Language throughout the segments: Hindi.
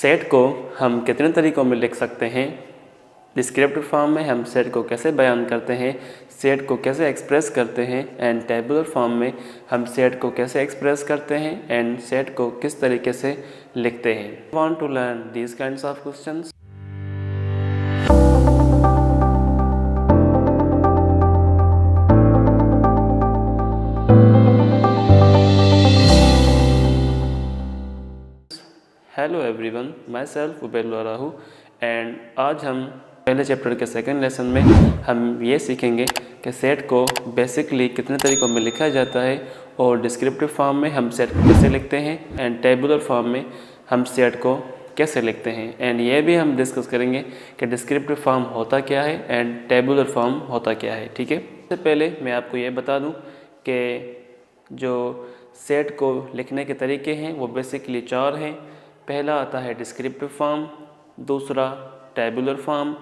सेट को हम कितने तरीक़ों में लिख सकते हैं, डिस्क्रिप्टिव फॉर्म में हम सेट को कैसे बयान करते हैं, सेट को कैसे एक्सप्रेस करते हैं, एंड टेबुलर फॉर्म में हम सेट को कैसे एक्सप्रेस करते हैं एंड सेट को किस तरीके से लिखते हैं। Want to learn these kinds of questions. Hello everyone, myself उबेल राहू एंड आज हम पहले चैप्टर के सेकंड लेसन में हम ये सीखेंगे कि सेट को बेसिकली कितने तरीक़ों में लिखा जाता है और डिस्क्रिप्टिव फॉर्म में हम सेट को कैसे लिखते हैं एंड टेबुलर फॉर्म में हम सेट को कैसे लिखते हैं। एंड ये भी हम डिस्कस करेंगे कि डिस्क्रिप्टिव फॉर्म होता क्या है एंड टेबुलर फॉर्म होता क्या है। ठीक है, सबसे पहले मैं आपको ये बता दूँ कि जो सेट को लिखने के तरीके हैं वो बेसिकली 4 हैं। पहला आता है डिस्क्रिप्टिव फॉर्म, दूसरा टेबुलर फॉर्म,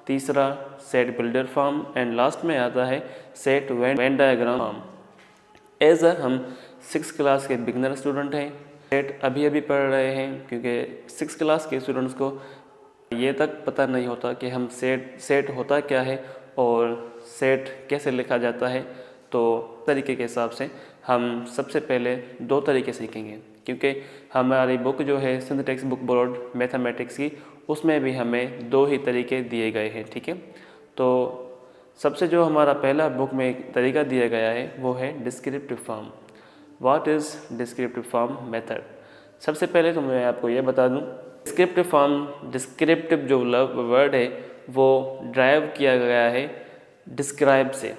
तीसरा set builder form and last में आता है set Venn diagram form. As हम 6th क्लास के बिगनर स्टूडेंट हैं, सेट अभी पढ़ रहे हैं क्योंकि 6th क्लास के स्टूडेंट्स को ये तक पता नहीं होता कि हम सेट होता क्या है और सेट कैसे लिखा जाता है। तो तरीके के हिसाब से हम सबसे पहले 2 तरीके सीखेंगे क्योंकि हमारी बुक जो है Sindh text book board mathematics की, उसमें भी हमें 2 ही तरीके दिए गए हैं। ठीक है, तो सबसे जो हमारा पहला बुक में एक तरीका दिया गया है वो है descriptive form. What is descriptive form method. सबसे पहले तो मैं आपको ये बता दूं, डिस्क्रिप्टिव फॉर्म, डिस्क्रिप्टिव जो वर्ड है वो ड्राइव किया गया है डिस्क्राइब से।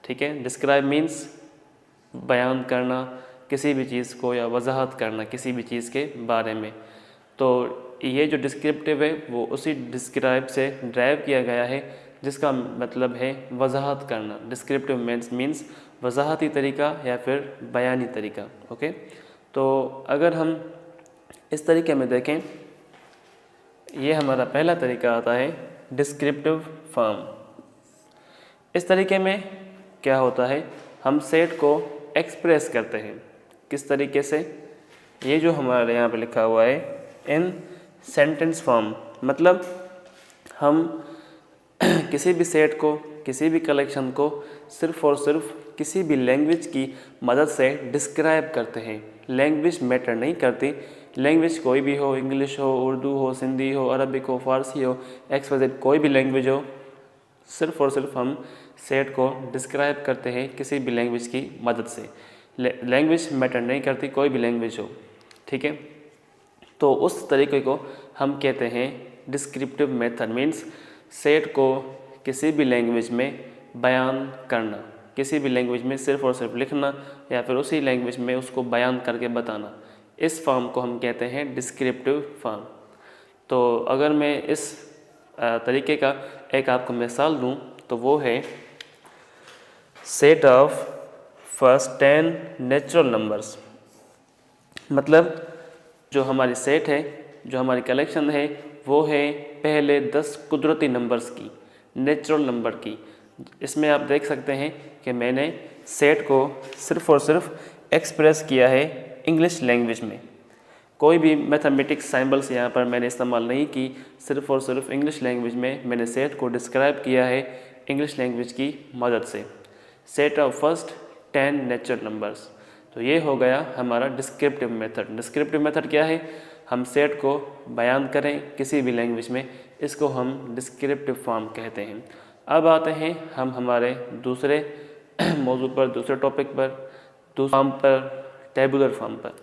ठीक है, डिस्क्राइब मीन्स बयान करना किसी भी चीज़ को या वजाहत करना किसी भी चीज़ के बारे में। तो ये जो डिस्क्रिप्टिव है वो उसी डिस्क्राइब से ड्राइव किया गया है जिसका मतलब है वजाहत करना। डिस्क्रिप्टिव मीन्स वजाहती तरीका या फिर बयानी तरीका। ओके, तो अगर हम इस तरीके में देखें, ये हमारा पहला तरीका आता है डिस्क्रिप्टिव फॉर्म। इस तरीके में क्या होता है, हम सेट को एक्सप्रेस करते हैं। किस तरीके से, ये जो हमारे यहाँ पे लिखा हुआ है इन सेंटेंस फॉर्म, मतलब हम किसी भी सेट को, किसी भी कलेक्शन को सिर्फ़ और सिर्फ किसी भी लैंग्वेज की मदद से डिस्क्राइब करते हैं। लैंग्वेज मैटर नहीं करती, लैंग्वेज कोई भी हो, इंग्लिश हो, उर्दू हो, सिंधी हो, अरबिक हो, फ़ारसी हो, XYZ कोई भी लैंग्वेज हो, सिर्फ़ और सिर्फ हम सेट को डिस्क्राइब करते हैं किसी भी लैंग्वेज की मदद से। लैंग्वेज मैटर नहीं करती, कोई भी लैंग्वेज हो। ठीक है, तो उस तरीके को हम कहते हैं डिस्क्रिप्टिव मेथड। मीन्स सेट को किसी भी लैंग्वेज में बयान करना, किसी भी लैंग्वेज में सिर्फ़ और सिर्फ लिखना या फिर उसी लैंग्वेज में उसको बयान करके बताना। इस फॉर्म को हम कहते हैं डिस्क्रिप्टिव फॉर्म। तो अगर मैं इस तरीके का एक आपको मिसाल दूं तो वो है set of first 10 natural numbers. मतलब जो हमारी सेट है, जो हमारी कलेक्शन है, वो है पहले 10 कुदरती नंबर्स की, नेचुरल नंबर की। इसमें आप देख सकते हैं कि मैंने सेट को सिर्फ़ और सिर्फ एक्सप्रेस किया है इंग्लिश लैंग्वेज में। कोई भी मैथमेटिक्स सिंबल्स यहाँ पर मैंने इस्तेमाल नहीं की, सिर्फ़ और सिर्फ इंग्लिश लैंग्वेज में मैंने सेट को डिस्क्राइब किया है इंग्लिश लैंग्वेज की मदद से। Set of first 10 natural numbers. तो ये हो गया हमारा डिस्क्रिप्टिव मेथड। डिस्क्रिप्टिव मेथड क्या है, हम सेट को बयान करें किसी भी लैंग्वेज में, इसको हम डिस्क्रिप्टिव फॉर्म कहते हैं। अब आते हैं हम हमारे दूसरे मौजू पर, दूसरे टॉपिक पर, दूसरे फॉर्म पर, टेबुलर फॉर्म पर।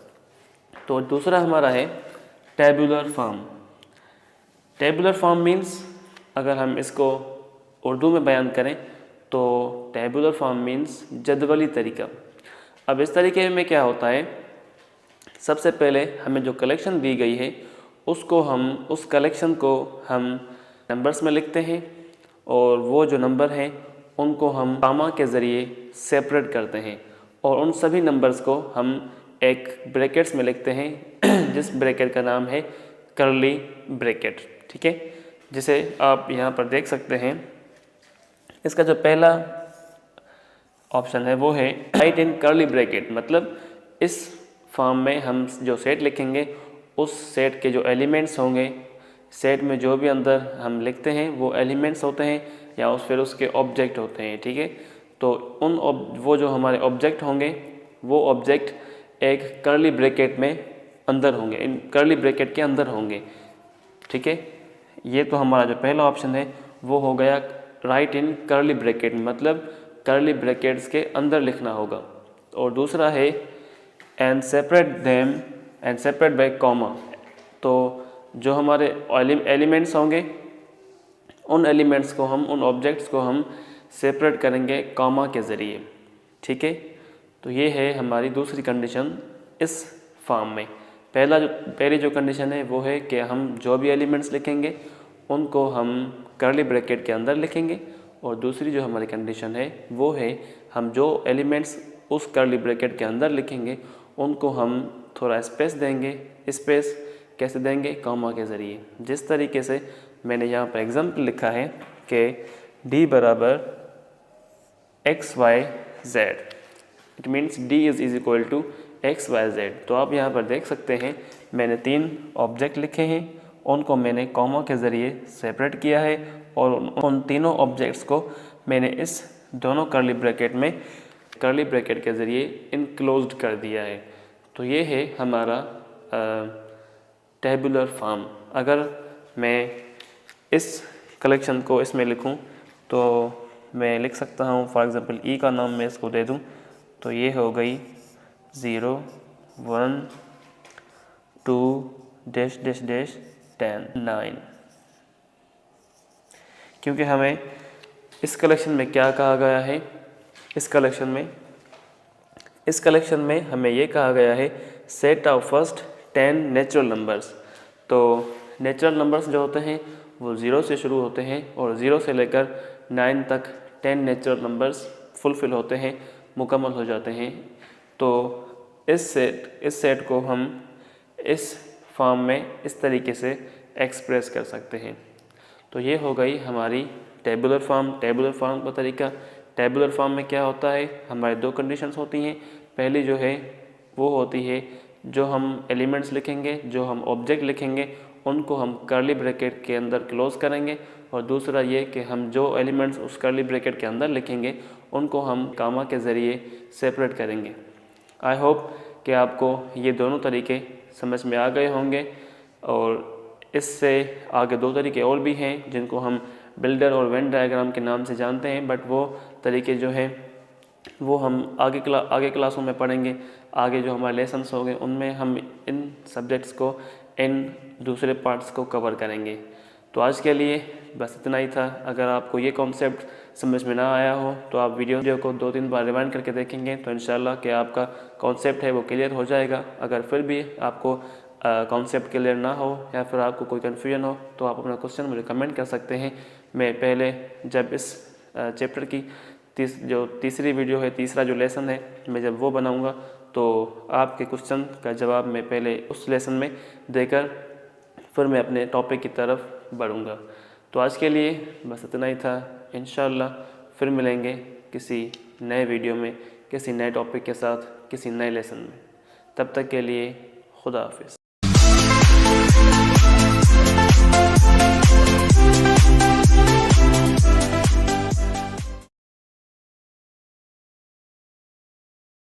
तो दूसरा हमारा है tabular form. Tabular form means अगर हम इसको उर्दू में बयान करें तो टेबुलर फॉर्म मीन्स जदवली तरीका। अब इस तरीके में क्या होता है, सबसे पहले हमें जो कलेक्शन दी गई है उसको हम, उस कलेक्शन को हम नंबर्स में लिखते हैं और वो जो नंबर हैं उनको हम कामा के ज़रिए सेपरेट करते हैं और उन सभी नंबर्स को हम एक ब्रैकेट्स में लिखते हैं जिस ब्रैकेट का नाम है कर्ली ब्रैकेट। ठीक है, जिसे आप यहाँ पर देख सकते हैं। इसका जो पहला ऑप्शन है वो है राइट इन कर्ली ब्रैकेट, मतलब इस फॉर्म में हम जो सेट लिखेंगे उस सेट के जो एलिमेंट्स होंगे, सेट में जो भी अंदर हम लिखते हैं वो एलिमेंट्स होते हैं या फिर उसके ऑब्जेक्ट होते हैं, ठीक है। तो वो जो हमारे ऑब्जेक्ट होंगे वो ऑब्जेक्ट एक कर्ली ब्रैकेट में अंदर होंगे, इन कर्ली ब्रैकेट के अंदर होंगे, ठीक है। ये तो हमारा जो पहला ऑप्शन है वो हो गया राइट इन कर्ली ब्रैकेट, मतलब कर्ली ब्रैकेट्स के अंदर लिखना होगा। और दूसरा है एंड सेपरेट बाय कॉमा। तो जो हमारे एलिमेंट्स होंगे उन एलिमेंट्स को हम, उन ऑब्जेक्ट्स को हम सेपरेट करेंगे कॉमा के ज़रिए, ठीक है। तो ये है हमारी दूसरी कंडीशन इस फॉर्म में। पहली जो कंडीशन है वो है कि हम जो भी एलिमेंट्स लिखेंगे उनको हम कर्ली ब्रैकेट के अंदर लिखेंगे, और दूसरी जो हमारी कंडीशन है वो है हम जो एलिमेंट्स उस कर्ली ब्रैकेट के अंदर लिखेंगे उनको हम थोड़ा स्पेस देंगे। स्पेस कैसे देंगे? कॉमा के ज़रिए। जिस तरीके से मैंने यहाँ पर एग्जाम्पल लिखा है कि d बराबर XYZ, it means d is equal to XYZ। तो आप यहाँ पर देख सकते हैं मैंने 3 ऑब्जेक्ट लिखे हैं, उनको मैंने कॉमा के ज़रिए सेपरेट किया है और उन तीनों ऑब्जेक्ट्स को मैंने इस दोनों कर्ली ब्रैकेट के ज़रिए इनक्लोज्ड कर दिया है। तो ये है हमारा टेबुलर फॉर्म। अगर मैं इस कलेक्शन को इसमें लिखूं तो मैं लिख सकता हूं, फॉर एग्ज़ाम्पल ई का नाम मैं इसको दे दूं तो ये हो गई 0 1 2 डैश डैश डैश 10 9। क्योंकि हमें इस कलेक्शन में क्या कहा गया है, इस कलेक्शन में हमें ये कहा गया है set of first 10 natural numbers. तो नेचुरल नंबर्स जो होते हैं वो 0 से शुरू होते हैं और 0 से लेकर 9 तक 10 नेचुरल नंबर्स फुलफ़िल होते हैं, मुकम्मल हो जाते हैं। तो इस सेट को हम इस फॉर्म में इस तरीके से एक्सप्रेस कर सकते हैं। तो ये हो गई हमारी टेबुलर फॉर्म का तरीका। टेबुलर फॉर्म में क्या होता है, हमारी 2 कंडीशंस होती हैं। पहली जो है वो होती है जो हम एलिमेंट्स लिखेंगे, जो हम ऑब्जेक्ट लिखेंगे उनको हम कर्ली ब्रैकेट के अंदर क्लोज करेंगे, और दूसरा ये कि हम जो एलिमेंट्स उस कर्ली ब्रैकेट के अंदर लिखेंगे उनको हम कॉमा के ज़रिए सेपरेट करेंगे। आई होप कि आपको ये दोनों तरीके समझ में आ गए होंगे, और इससे आगे 2 तरीके और भी हैं जिनको हम बिल्डर और वेन डायग्राम के नाम से जानते हैं, बट वो तरीके जो हैं वो हम आगे क्लासों में पढ़ेंगे। आगे जो हमारे लेसन्स होंगे उनमें हम इन सब्जेक्ट्स को, इन दूसरे पार्ट्स को कवर करेंगे। तो आज के लिए बस इतना ही था। अगर आपको ये कॉन्सेप्ट समझ में ना आया हो तो आप वीडियो को 2-3 बार रिवाइंड करके देखेंगे तो इंशाल्लाह कि आपका कॉन्सेप्ट है वो क्लियर हो जाएगा। अगर फिर भी आपको कॉन्सेप्ट क्लियर ना हो या फिर आपको कोई कन्फ्यूजन हो तो आप अपना क्वेश्चन मुझे कमेंट कर सकते हैं। मैं पहले जब इस चैप्टर की तीसरी वीडियो है, तीसरा जो लेसन है, मैं जब वो बनाऊंगा तो आपके क्वेश्चन का जवाब मैं पहले उस लेसन में देकर फिर मैं अपने टॉपिक की तरफ बढ़ूंगा। तो आज के लिए बस इतना ही था। इंशाल्लाह फिर मिलेंगे किसी नए वीडियो में, किसी नए टॉपिक के साथ, किसी नए लेसन में। तब तक के लिए खुदा हाफिज़।